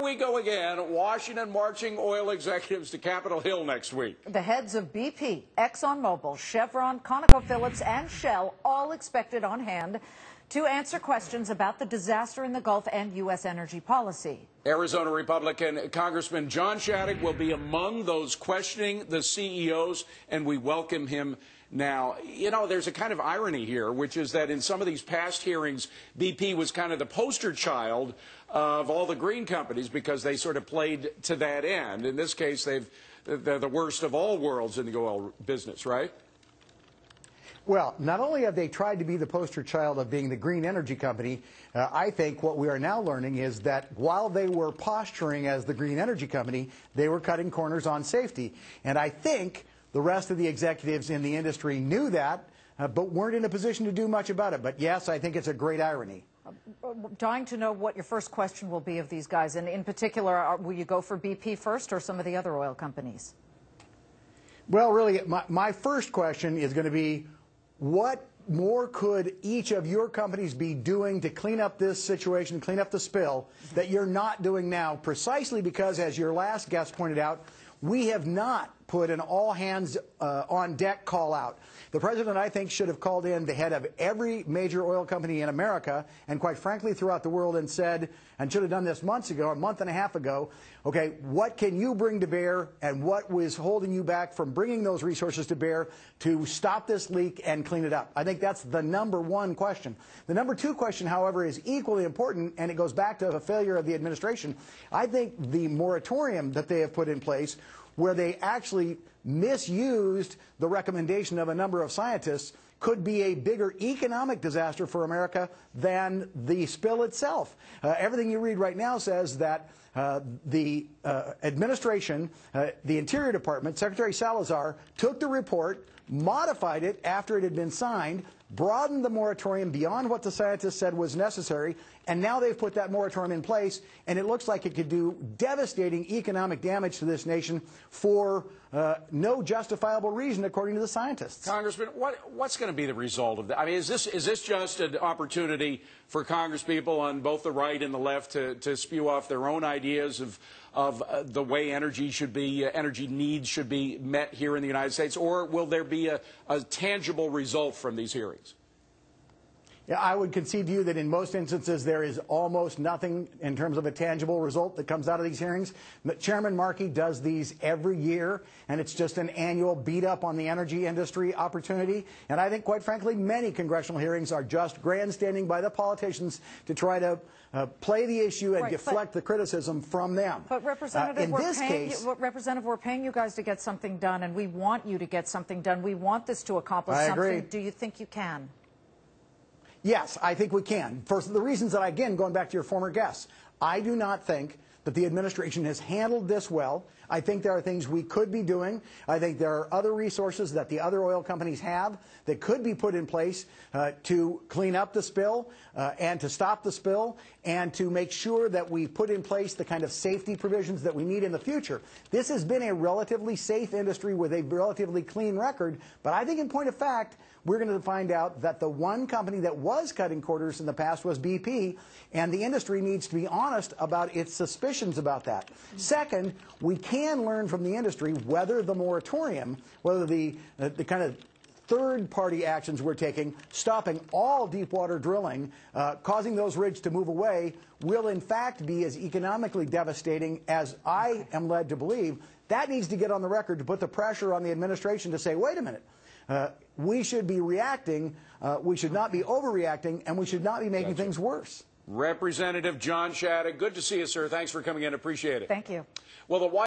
Here we go again. Washington marching oil executives to Capitol Hill next week. The heads of BP, ExxonMobil, Chevron, ConocoPhillips, and Shell all expected on hand to answer questions about the disaster in the Gulf and U.S. energy policy. Arizona Republican Congressman John Shadegg will be among those questioning the CEOs, and we welcome him now. You know, there's a kind of irony here, which is that in some of these past hearings, BP was kind of the poster child of all the green companies because they sort of played to that end. In this case, they're the worst of all worlds in the oil business, right? Well, not only have they tried to be the poster child of being the green energy company, I think what we are now learning is that while they were posturing as the green energy company, they were cutting corners on safety. And I think the rest of the executives in the industry knew that, but weren't in a position to do much about it. But yes, I think it's a great irony. Dying to know what your first question will be of these guys. And in particular, will you go for BP first or some of the other oil companies? Well, really, my first question is going to be, what more could each of your companies be doing to clean up this situation, clean up the spill, that you're not doing now? Precisely because, as your last guest pointed out, we have not put an all-hands-on-deck call-out. The president, I think, should have called in the head of every major oil company in America and, quite frankly, throughout the world and said, and should have done this months ago, a month and a half ago, okay, what can you bring to bear and what was holding you back from bringing those resources to bear to stop this leak and clean it up? I think that's the number one question. The number two question, however, is equally important, and it goes back to the failure of the administration. I think the moratorium that they have put in place, where they actually misused the recommendation of a number of scientists, could be a bigger economic disaster for America than the spill itself. Everything you read right now says that the administration, the Interior Department, Secretary Salazar, took the report, modified it after it had been signed, broadened the moratorium beyond what the scientists said was necessary, and now they've put that moratorium in place, and it looks like it could do devastating economic damage to this nation for no justifiable reason, according to the scientists. Congressman, what's going to be the result of that? I mean, is this just an opportunity for congresspeople on both the right and the left to spew off their own ideas of the way energy needs should be met here in the United States, or will there be a tangible result from these hearings? Yeah, I would concede to you that in most instances there is almost nothing in terms of a tangible result that comes out of these hearings. Chairman Markey does these every year, and it's just an annual beat-up on the energy industry opportunity. And I think, quite frankly, many congressional hearings are just grandstanding by the politicians to try to play the issue and deflect the criticism from them. But Representative, we're paying you guys to get something done, and we want you to get something done. We want this to accomplish something. Agree. Do you think you can? Yes, I think we can. For the reasons that, again, going back to your former guests, I do not think that the administration has handled this well. I think there are things we could be doing. I think there are other resources that the other oil companies have that could be put in place to clean up the spill and to stop the spill and to make sure that we put in place the kind of safety provisions that we need in the future. This has been a relatively safe industry with a relatively clean record, but I think in point of fact, we're going to find out that the one company that was cutting corners in the past was BP, and the industry needs to be honest about its suspicions about that. Second, we can learn from the industry whether the moratorium, whether the kind of third-party actions we're taking, stopping all deep-water drilling, causing those rigs to move away, will in fact be as economically devastating as I am led to believe. That needs to get on the record to put the pressure on the administration to say, wait a minute, we should be reacting, we should not be overreacting, and we should not be making things worse. Representative John Shadegg, good to see you, sir. Thanks for coming in. Appreciate it. Thank you. Well, the